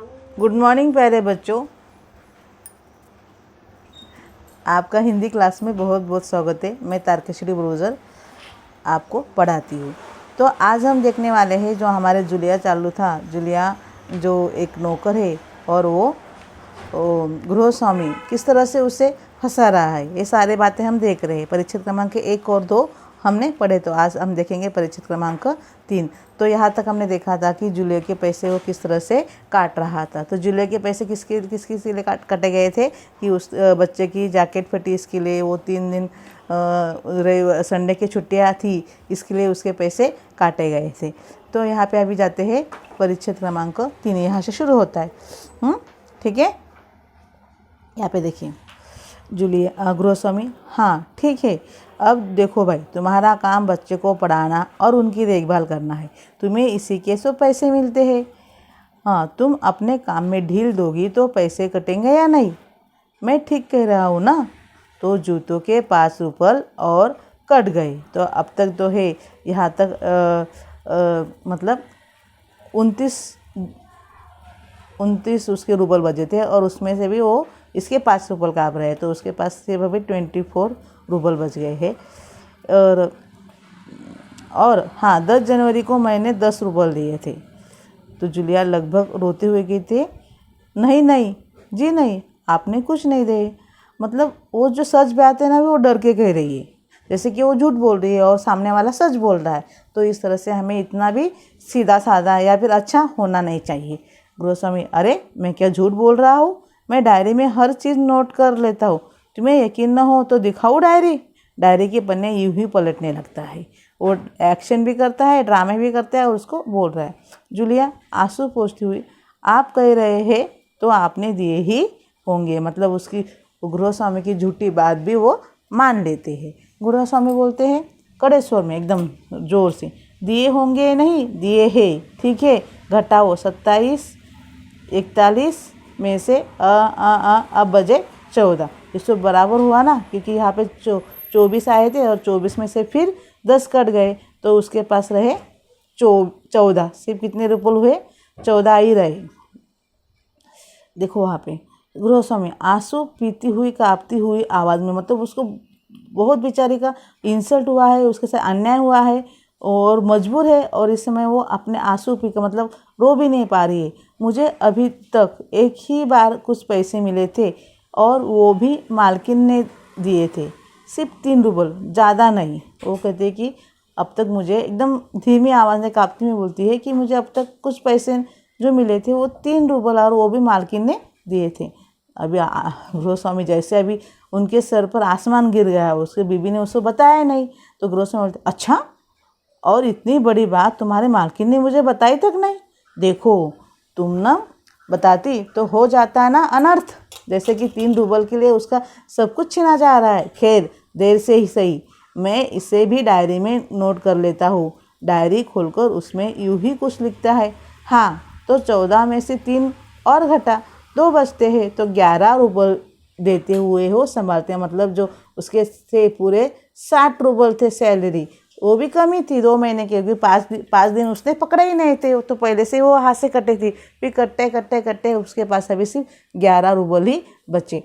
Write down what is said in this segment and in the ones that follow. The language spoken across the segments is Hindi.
गुड मॉर्निंग प्यारे बच्चों, आपका हिंदी क्लास में बहुत बहुत स्वागत है। मैं तारकेश्वरी ब्रोजर आपको पढ़ाती हूँ। तो आज हम देखने वाले हैं जो हमारे जुलिया चालू था। जुलिया जो एक नौकर है और वो गृहस्वामी किस तरह से उसे फंसा रहा है, ये सारे बातें हम देख रहे हैं। परिच्छेद क्रमांक 1 और 2 हमने पढ़े, तो आज हम देखेंगे परिच्छेद क्रमांक 3। तो यहाँ तक हमने देखा था कि जूलिया के पैसे वो किस तरह से काट रहा था। तो जूलिया के पैसे किसके लिए कटे गए थे कि उस बच्चे की जैकेट फटी, इसके लिए वो 3 दिन संडे की छुट्टियाँ थी, इसके लिए उसके पैसे काटे गए थे। तो यहाँ पे अभी जाते हैं परिच्छेद क्रमांक 3, यहाँ से शुरू होता है। ठीक है, यहाँ पे देखिए जूलिया गृहस्वामी, हाँ ठीक है, अब देखो भाई, तुम्हारा काम बच्चे को पढ़ाना और उनकी देखभाल करना है, तुम्हें इसी के सब पैसे मिलते हैं। हाँ, तुम अपने काम में ढील दोगी तो पैसे कटेंगे या नहीं? मैं ठीक कह रहा हूँ ना? तो जूतों के 5 रुपये और कट गए। तो अब तक तो है यहाँ तक मतलब 29 उसके रूबल बचे थे और उसमें से भी वो इसके 5 रुपये काट रहे, तो उसके पास से अभी 24 रूबल बच गए हैं। और हाँ, 10 जनवरी को मैंने 10 रूबल दिए थे। तो जूलिया लगभग रोते हुए गई थी, नहीं जी नहीं, आपने कुछ नहीं दिए। मतलब वो जो सच बात है ना, वो डर के कह रही है, जैसे कि वो झूठ बोल रही है और सामने वाला सच बोल रहा है। तो इस तरह से हमें इतना भी सीधा साधा या फिर अच्छा होना नहीं चाहिए। गृहस्वामी, अरे मैं क्या झूठ बोल रहा हूँ? मैं डायरी में हर चीज़ नोट कर लेता हूँ। तुम्हें यकीन न हो तो दिखाऊँ डायरी के पन्ने यूं ही पलटने लगता है। वो एक्शन भी करता है, ड्रामे भी करता है और उसको बोल रहा है। जूलिया आंसू पोंछती हुई, आप कह रहे हैं तो आपने दिए ही होंगे। मतलब उसकी गृहस्वामी की झूठी बात भी वो मान लेते हैं। गृहस्वामी बोलते हैं कड़े स्वर में, एकदम जोर से, दिए होंगे नहीं, दिए हैं। ठीक है, घटाओ 27 41 में से अब बजे 14। इसको बराबर हुआ ना, क्योंकि यहाँ पे 24 आए थे और 24 में से फिर 10 कट गए, तो उसके पास रहे 14। सिर्फ कितने रुपये हुए? 14 ही रहे। देखो वहाँ पे गृहस्वामी आंसू पीती हुई, कांपती हुई आवाज़ में, मतलब उसको बहुत बेचारी का इंसल्ट हुआ है, उसके साथ अन्याय हुआ है और मजबूर है, और इस समय वो अपने आंसू पी कर मतलब रो भी नहीं पा रही है। मुझे अभी तक एक ही बार कुछ पैसे मिले थे और वो भी मालकिन ने दिए थे, सिर्फ 3 रूबल, ज़्यादा नहीं। वो कहते हैं कि अब तक मुझे, एकदम धीमी आवाज़ में कांपती हुई बोलती है कि मुझे अब तक कुछ पैसे जो मिले थे वो 3 रूबल और वो भी मालकिन ने दिए थे। अभी गृहस्वामी जैसे अभी उनके सर पर आसमान गिर गया, उसके बीबी ने उसको बताया नहीं। तो गृहस्वामी बोलते, अच्छा, और इतनी बड़ी बात तुम्हारे मालकिन ने मुझे बताई तक नहीं? देखो, तुम ना बताती तो हो जाता है ना अनर्थ, जैसे कि 3 रूबल के लिए उसका सब कुछ छीना जा रहा है। खैर, देर से ही सही, मैं इसे भी डायरी में नोट कर लेता हूँ। डायरी खोलकर उसमें यूं ही कुछ लिखता है। हाँ, तो 14 में से 3 और घटा, 2 बचते हैं, तो 11 रूबल देते हुए हो संभालते हैं। मतलब जो उसके से पूरे 60 रूबल थे सैलरी, वो भी कमी थी 2 महीने की, क्योंकि 5 दिन उसने पकड़े ही नहीं थे, तो पहले से वो हाथ से कटे थी। फिर कट्टे उसके पास अभी सिर्फ 11 रूबल ही बचे।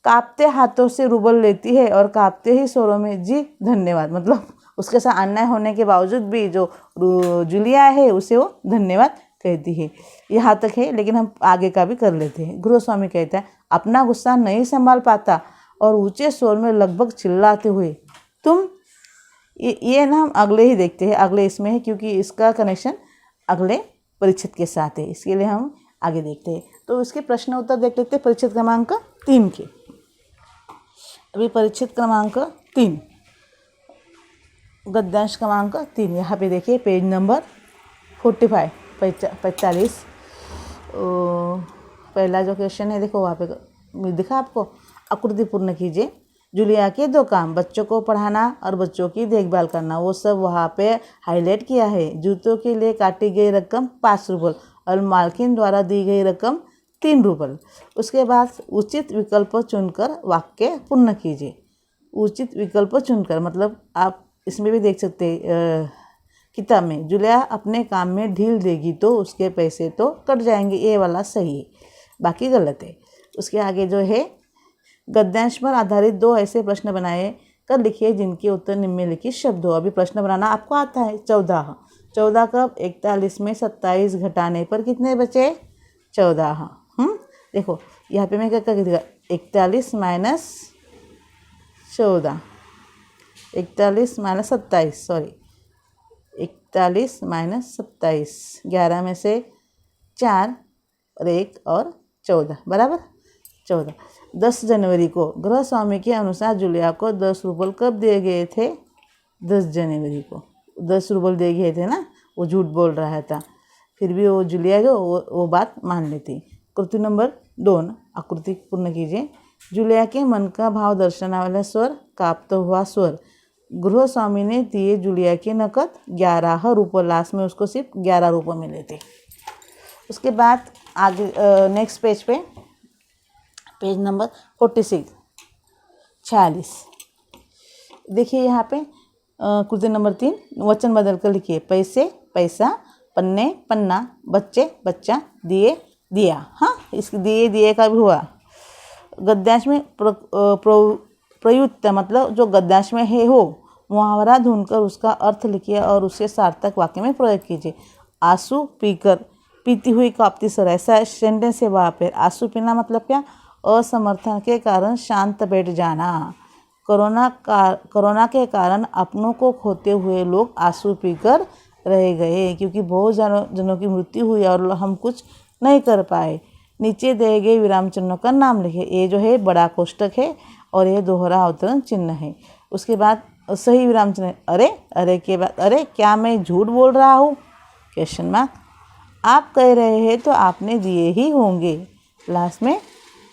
कांपते हाथों से रूबल लेती है और कांपते ही स्वरों में, जी धन्यवाद। मतलब उसके साथ अन्याय होने के बावजूद भी जो जूलिया है उसे वो धन्यवाद कहती है। यहाँ तक है, लेकिन हम आगे का भी कर लेते हैं। गृहस्वामी कहता है, अपना गुस्सा नहीं संभाल पाता और ऊंचे स्वर में लगभग चिल्लाते हुए, तुम ये ना हम अगले ही देखते हैं, अगले इसमें है, क्योंकि इसका कनेक्शन अगले परिच्छेद के साथ है, इसके लिए हम आगे देखते हैं। तो इसके प्रश्न उत्तर देख लेते हैं परिच्छेद क्रमांक 3 के। अभी परिच्छेद क्रमांक 3, गद्यांश क्रमांक 3, यहाँ पे देखिए पेज नंबर 45। पहला जो क्वेश्चन है, देखो वहाँ पे दिखा आपको, आकृति पूर्ण कीजिए। जूलिया के 2 काम, बच्चों को पढ़ाना और बच्चों की देखभाल करना, वो सब वहाँ पे हाईलाइट किया है। जूतों के लिए काटी गई रकम 5 रूबल और मालकिन द्वारा दी गई रकम 3 रूबल। उसके बाद उचित विकल्प चुनकर वाक्य पूर्ण कीजिए। उचित विकल्प चुनकर, मतलब आप इसमें भी देख सकते हैं किताब में जूलिया अपने काम में ढील देगी तो उसके पैसे तो कट जाएंगे, ये वाला सही है, बाकी गलत है। उसके आगे जो है गद्यांश पर आधारित 2 ऐसे प्रश्न बनाए कर लिखिए जिनके उत्तर निम्नलिखित शब्द हो। अभी प्रश्न बनाना आपको आता है। 14 14 कब 41 में 27 घटाने पर कितने बचे 14। देखो यहाँ पे मैं क्या कर दिया 41 माइनस 14, 41 माइनस 27, सॉरी 41 माइनस 27, 11 में से 4 और 1 और 14 बराबर 14। 10 जनवरी को गृह स्वामी के अनुसार जूलिया को 10 रूपल कब दिए गए थे 10 जनवरी को 10 रूपल दिए गए थे ना, वो झूठ बोल रहा था, फिर भी वो जूलिया जो वो बात मान लेती। कृति नंबर 2 आकृति पूर्ण कीजिए। जूलिया के मन का भाव दर्शाने वाला स्वर कांपता हुआ स्वर। गृह स्वामी ने दिए जूलिया के नकद 11 रुपये, लास्ट में उसको सिर्फ 11 रुपये मिले थे। उसके बाद आगे नेक्स्ट पेज पे पेज नंबर 46 देखिए यहाँ पे कृति नंबर 3 वचन बदल कर लिखिए। पैसे पैसा, पन्ने पन्ना, बच्चे बच्चा, दिए दिया। हाँ, इस दिए का भी हुआ। गद्यांश में प्रयुक्त मतलब जो गद्यांश में है हो मुहावरा ढूंढकर उसका अर्थ लिखिए और उसे सार्थक वाक्य में प्रयोग कीजिए। आंसू पीकर पीती हुई कांपती सर, ऐसा सेंटेंस है वहाँ पे। आंसू पीना मतलब क्या, असमर्थन के कारण शांत बैठ जाना। कोरोना के कारण अपनों को खोते हुए लोग आंसू पीकर रह गए क्योंकि बहुत जनों की मृत्यु हुई और हम कुछ नहीं कर पाए। नीचे दिए गए विराम चिन्हों का नाम लिखिए। ये जो है बड़ा कोष्टक है और ये दोहरा अवतरण चिन्ह है। उसके बाद सही विराम चिन्ह, अरे अरे के बाद अरे क्या मैं झूठ बोल रहा हूँ क्वेश्चन मार्क। आप कह रहे हैं तो आपने दिए ही होंगे, लास्ट में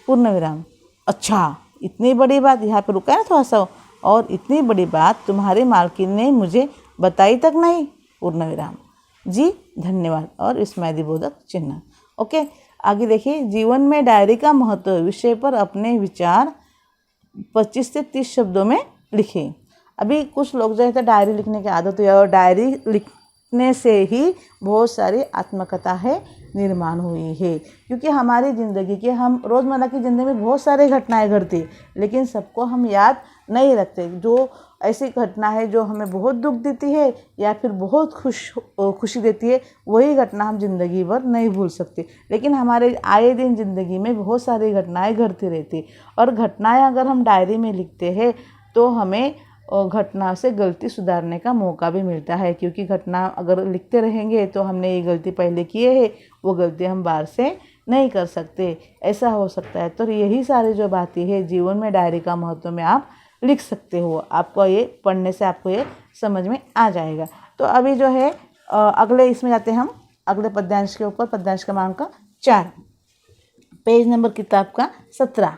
पूर्ण विराम। अच्छा इतनी बड़ी बात, यहाँ पे रुका है ना थोड़ा सा, और इतनी बड़ी बात तुम्हारे मालकिन ने मुझे बताई तक नहीं, पूर्ण विराम। जी धन्यवाद और विस्मयदिबोधक चिन्ह। ओके, आगे देखिए। जीवन में डायरी का महत्व विषय पर अपने विचार 25 से 30 शब्दों में लिखें। अभी कुछ लोग जो है डायरी लिखने की आदत है और डायरी लिखने से ही बहुत सारी आत्मकथा है निर्माण हुई है, क्योंकि हमारी ज़िंदगी के हम रोज़मर्रा की ज़िंदगी में बहुत सारी घटनाएं घटती, लेकिन सबको हम याद नहीं रखते। जो ऐसी घटना है जो हमें बहुत दुख देती है या फिर बहुत खुशी देती है, वही घटना हम ज़िंदगी भर नहीं भूल सकते। लेकिन हमारे आए दिन ज़िंदगी में बहुत सारी घटनाएं घटती रहती, और घटनाएं अगर हम डायरी में लिखते हैं तो हमें घटना से गलती सुधारने का मौका भी मिलता है, क्योंकि घटना अगर लिखते रहेंगे तो हमने ये गलती पहले किए है, वो गलती हम बार से नहीं कर सकते, ऐसा हो सकता है। तो यही सारी जो बातें हैं जीवन में डायरी का महत्व में आप लिख सकते हो। आपको ये पढ़ने से आपको ये समझ में आ जाएगा। तो अभी जो है अगले इसमें जाते हैं हम, अगले पद्यांश के ऊपर, पद्यांश क्रमांक 4 पेज नंबर किताब का 17।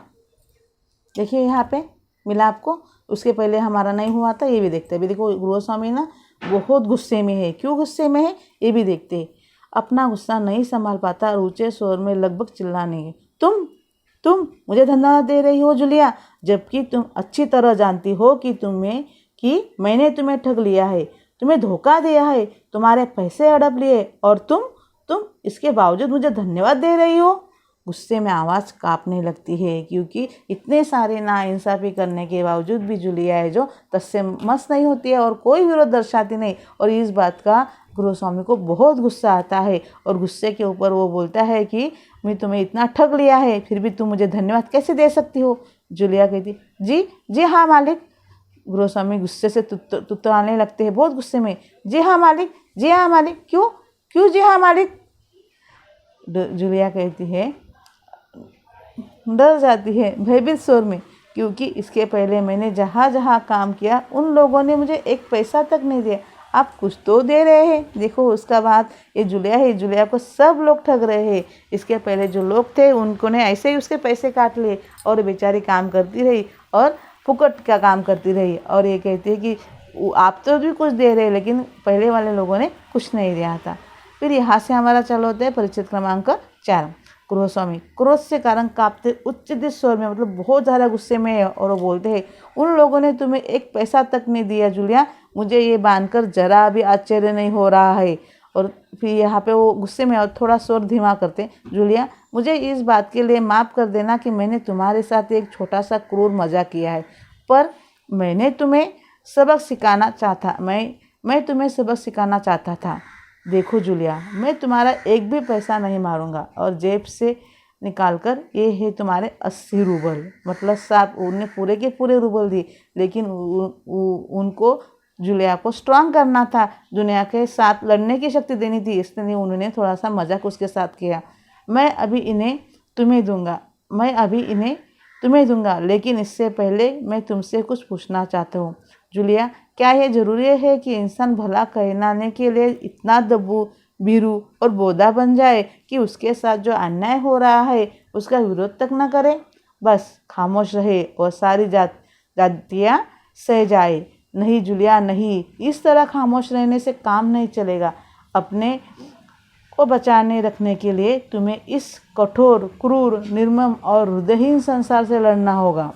देखिए यहाँ पे मिला आपको, उसके पहले हमारा नहीं हुआ था, ये भी देखते हैं। अभी देखो गृह स्वामी ना बहुत गुस्से में है। क्यों गुस्से में है ये भी देखते हैं। अपना गुस्सा नहीं संभाल पाता और ऊंचे स्वर में लगभग चिल्लाने, तुम मुझे धन्यवाद दे रही हो जूलिया, जबकि तुम अच्छी तरह जानती हो कि मैंने तुम्हें ठग लिया है, तुम्हें धोखा दिया है, तुम्हारे पैसे हड़प लिए, और तुम इसके बावजूद मुझे धन्यवाद दे रही हो। गुस्से में आवाज़ कांपने लगती है, क्योंकि इतने सारे नाइंसाफ़ी करने के बावजूद भी जूलिया है जो तस्से मस नहीं होती है और कोई विरोध दर्शाती नहीं। और इस बात का गृह स्वामी को बहुत गुस्सा आता है, और गुस्से के ऊपर वो बोलता है कि मैं तुम्हें इतना ठग लिया है, फिर भी तुम मुझे धन्यवाद कैसे दे सकती हो। जूलिया कहती, जी हाँ मालिक। गृह स्वामी गुस्से से तुतलाने लगते हैं, बहुत गुस्से में। जी हाँ मालिक, क्यों जी हाँ मालिक। जूलिया कहती है, डर जाती है भयभीत स्वर में, क्योंकि इसके पहले मैंने जहाँ जहाँ काम किया उन लोगों ने मुझे एक पैसा तक नहीं दिया, आप कुछ तो दे रहे हैं। देखो उसका बात, ये जूलिया है, जूलिया को सब लोग ठग रहे हैं। इसके पहले जो लोग थे उनको ने ऐसे ही उसके पैसे काट लिए, और बेचारी काम करती रही और फुकट का काम करती रही। और ये कहती है कि आप तो भी कुछ दे रहे, लेकिन पहले वाले लोगों ने कुछ नहीं दिया था। फिर यहाँ से हमारा चालू होता है परिच्छेद क्रमांक 4। गृहस्वामी क्रोध से कारण कांपते उच्च स्वर में, मतलब बहुत ज़्यादा गुस्से में है, और वो बोलते हैं उन लोगों ने तुम्हें एक पैसा तक नहीं दिया जूलिया, मुझे ये मानकर जरा भी आश्चर्य नहीं हो रहा है। और फिर यहाँ पे वो गुस्से में और थोड़ा स्वर धीमा करते, जूलिया मुझे इस बात के लिए माफ़ कर देना कि मैंने तुम्हारे साथ एक छोटा सा क्रूर मजाक किया है, पर मैंने तुम्हें सबक सिखाना चाहता मैं तुम्हें सबक सिखाना चाहता था। देखो जूलिया, मैं तुम्हारा एक भी पैसा नहीं मारूंगा, और जेब से निकालकर ये है तुम्हारे 80 रूबल, मतलब साहब उन्हें पूरे के पूरे रूबल दिए, लेकिन उनको जूलिया को स्ट्रांग करना था, दुनिया के साथ लड़ने की शक्ति देनी थी, इसलिए उन्होंने थोड़ा सा मजाक उसके साथ किया। मैं अभी इन्हें तुम्हें तुम्हें दूंगा, लेकिन इससे पहले मैं तुमसे कुछ पूछना चाहता हूँ। जूलिया, क्या यह जरूरी है कि इंसान भला कहलाने के लिए इतना दब्बू, बीरू और बोधा बन जाए कि उसके साथ जो अन्याय हो रहा है उसका विरोध तक न करे, बस खामोश रहे और सारी जातियाँ सह जाए? नहीं जूलिया, नहीं, इस तरह खामोश रहने से काम नहीं चलेगा। अपने को बचाने रखने के लिए तुम्हें इस कठोर, क्रूर, निर्मम और हृदयहीन संसार से लड़ना होगा।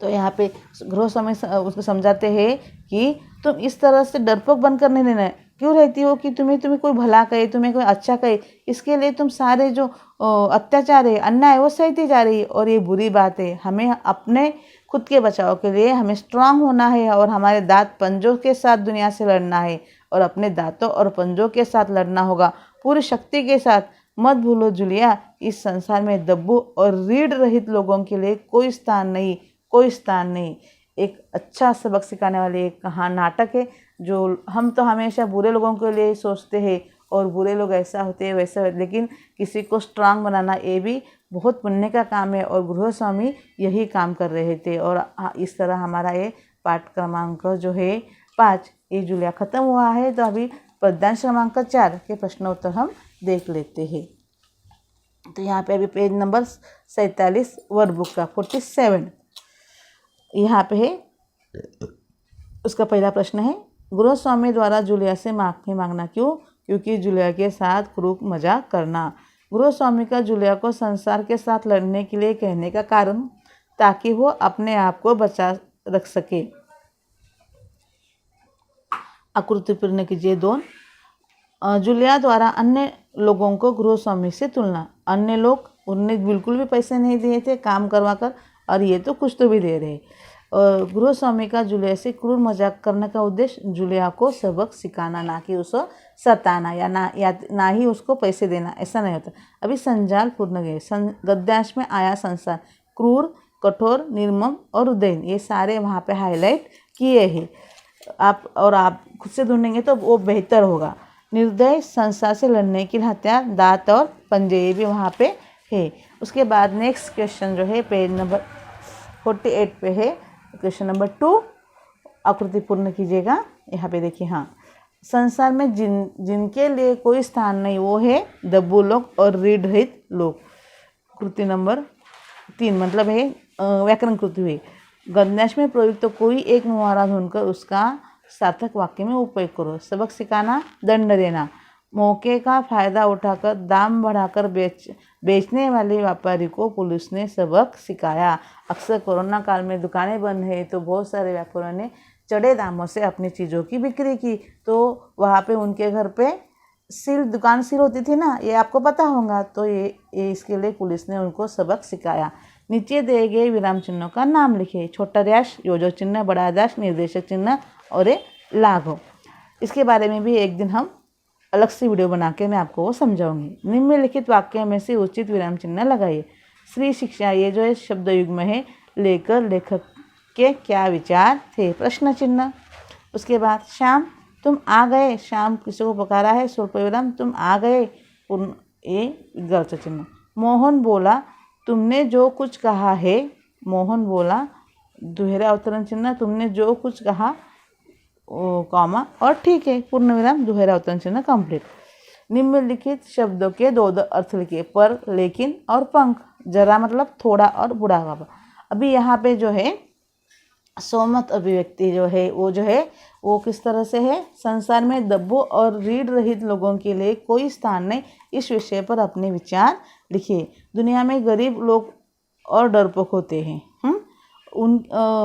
तो यहाँ पे गृहस्वामी उसको समझाते हैं कि तुम इस तरह से डरपोक बनकर नहीं रहना, क्यों रहती हो कि तुम्हें कोई भला कहे, तुम्हें कोई अच्छा कहे, इसके लिए तुम सारे जो अत्याचार है, अन्याय, वो सहती जा रही है, और ये बुरी बात है। हमें अपने खुद के बचाव के लिए हमें स्ट्रांग होना है, और हमारे दांत पंजों के साथ दुनिया से लड़ना है, और अपने दांतों और पंजों के साथ लड़ना होगा, पूरी शक्ति के साथ। मत भूलो जूलिया, इस संसार में दब्बू और रीढ़ रहित लोगों के लिए कोई स्थान नहीं। एक अच्छा सबक सिखाने वाले एक नाटक है, जो हम तो हमेशा बुरे लोगों के लिए सोचते हैं, और बुरे लोग ऐसा होते हैं वैसा होते, लेकिन किसी को स्ट्रांग बनाना ये भी बहुत पुण्य का काम है, और गृहस्वामी यही काम कर रहे थे। और इस तरह हमारा ये पाठ क्रमांक जो है 5 ये जूलिया ख़त्म हुआ है। तो अभी पद्यांश क्रमांक 4 के प्रश्न उत्तर हम देख लेते हैं। तो यहाँ पे अभी पेज नंबर 47 वर्कबुक का 47 यहाँ पे है। उसका पहला प्रश्न है, गृहस्वामी द्वारा जूलिया से माफ़ी मांगना क्यों? क्योंकि जूलिया के साथ क्रूर मजाक करना। गृहस्वामी का जूलिया को संसार के साथ लड़ने के लिए कहने का कारण, ताकि वो अपने आप को बचा रख सके। आकृति पूर्ण कीजिए 2। जूलिया द्वारा अन्य लोगों को गृहस्वामी से तुलना। अन्य लोग, उन्हें बिल्कुल भी पैसे नहीं दिए थे काम करवा कर, और ये तो कुछ तो भी दे रहे। और गृहस्वामी का जूलिया से क्रूर मजाक करने का उद्देश्य जूलिया को सबक सिखाना, ना कि उसको सताना या ना ही उसको पैसे देना, ऐसा नहीं होता। अभी संजाल पूर्ण गए। गद्यांश में आया संसार, क्रूर, कठोर, निर्मम और उदयन, ये सारे वहाँ पे हाईलाइट किए हैं। आप खुद से ढूंढेंगे तो वो बेहतर होगा। निर्दय संसार से लड़ने के लिए हथियार, दांत और पंजे, ये भी वहाँ पे है। उसके बाद नेक्स्ट क्वेश्चन जो है पेज नंबर 48 पे है, क्वेश्चन नंबर 2। आकृति पूर्ण कीजिएगा। यहाँ पे देखिए, हाँ, संसार में जिनके लिए कोई स्थान नहीं वो है दब्बू लोग और रीढ़ रहित लोग। कृति नंबर 3 मतलब है व्याकरण कृति हुई। गद्यांश में प्रयुक्त तो कोई एक मुहावरा ढूंढकर उसका सार्थक वाक्य में उपयोग करो। सबक सिखाना, दंड देना। मौके का फायदा उठाकर दाम बढ़ाकर बेचने वाले व्यापारी को पुलिस ने सबक सिखाया। अक्सर कोरोना काल में दुकानें बंद है तो बहुत सारे व्यापारियों ने चढ़े दामों से अपनी चीज़ों की बिक्री की, तो वहाँ पे उनके घर पे दुकान सील होती थी ना, ये आपको पता होगा। तो ये इसके लिए पुलिस ने उनको सबक सिखाया। नीचे दिए गए विराम चिन्हों का नाम लिखे। छोटा डैश योजक चिन्ह, बड़ा डैश निर्देशक चिन्ह और ये लाघव। इसके बारे में भी एक दिन हम अलग से वीडियो बना के मैं आपको वो समझाऊंगी। निम्नलिखित वाक्य में से उचित विराम चिन्ह लगाइए। श्री शिक्षा, ये जो है शब्द युग्म है, लेकर लेखक के क्या विचार थे, प्रश्न चिन्ह। उसके बाद श्याम तुम आ गए, श्याम किसी को पुकारा है, स्वल्पविराम तुम आ गए, ये विग्रह चिन्ह। मोहन बोला तुमने जो कुछ कहा है, मोहन बोला, दोहरा अवतरण चिन्ह, तुमने जो कुछ कहा कॉमा और ठीक है, पूर्ण विराम, दोहरा अवतरण चिन्ह, कंप्लीट। निम्नलिखित शब्दों के दो अर्थ लिखिए, पर, लेकिन और पंख। जरा मतलब थोड़ा और बुढ़ापा। अभी यहाँ पे जो है सोमत अभिव्यक्ति जो है वो किस तरह से है, संसार में दब्बों और रीढ़ रहित लोगों के लिए कोई स्थान नहीं, इस विषय पर अपने विचार लिखिए। दुनिया में गरीब लोग और डरपोक होते हैं,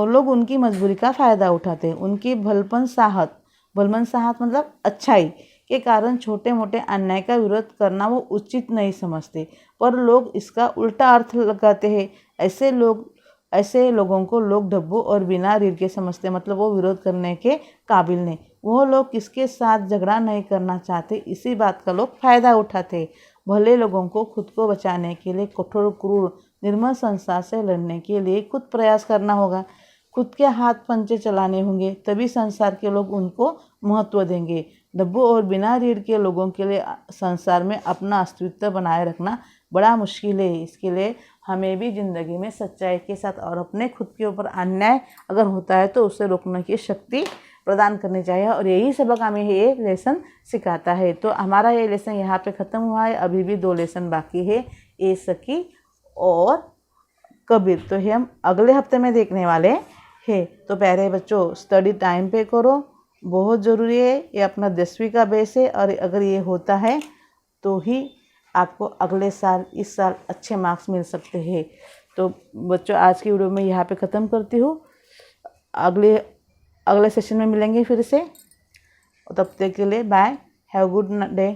लोग उनकी मजबूरी का फ़ायदा उठाते हैं। उनकी भलपन साहत मतलब अच्छाई के कारण छोटे मोटे अन्याय का विरोध करना वो उचित नहीं समझते, पर लोग इसका उल्टा अर्थ लगाते हैं। ऐसे लोगों को लोग डब्बू और बिना रीढ़ के समझते, मतलब वो विरोध करने के काबिल नहीं। वो लोग किसके साथ झगड़ा नहीं करना चाहते, इसी बात का लोग फ़ायदा उठाते। भले लोगों को खुद को बचाने के लिए कठोर क्रूर निर्मल संसार से लड़ने के लिए खुद प्रयास करना होगा, खुद के हाथ पंजे चलाने होंगे, तभी संसार के लोग उनको महत्व देंगे। डब्बू और बिना रीढ़ के लोगों के लिए संसार में अपना अस्तित्व बनाए रखना बड़ा मुश्किल है। इसके लिए हमें भी ज़िंदगी में सच्चाई के साथ और अपने खुद के ऊपर अन्याय अगर होता है तो उसे रोकने की शक्ति प्रदान करनी चाहिए, और यही सबक हमें ये लेसन सिखाता है। तो हमारा ये लेसन यहाँ पे ख़त्म हुआ है, अभी भी 2 लेसन बाकी है, ए सखी और कबीर, तो हम अगले हफ्ते में देखने वाले हैं। तो प्यारे बच्चों, स्टडी टाइम पे करो, बहुत ज़रूरी है। ये अपना 10वीं का बेस है, और अगर ये होता है तो ही आपको अगले साल इस साल अच्छे मार्क्स मिल सकते हैं। तो बच्चों, आज की वीडियो में यहाँ पे ख़त्म करती हूँ। अगले सेशन में मिलेंगे फिर से, तब तक के लिए बाय, हैव गुड डे।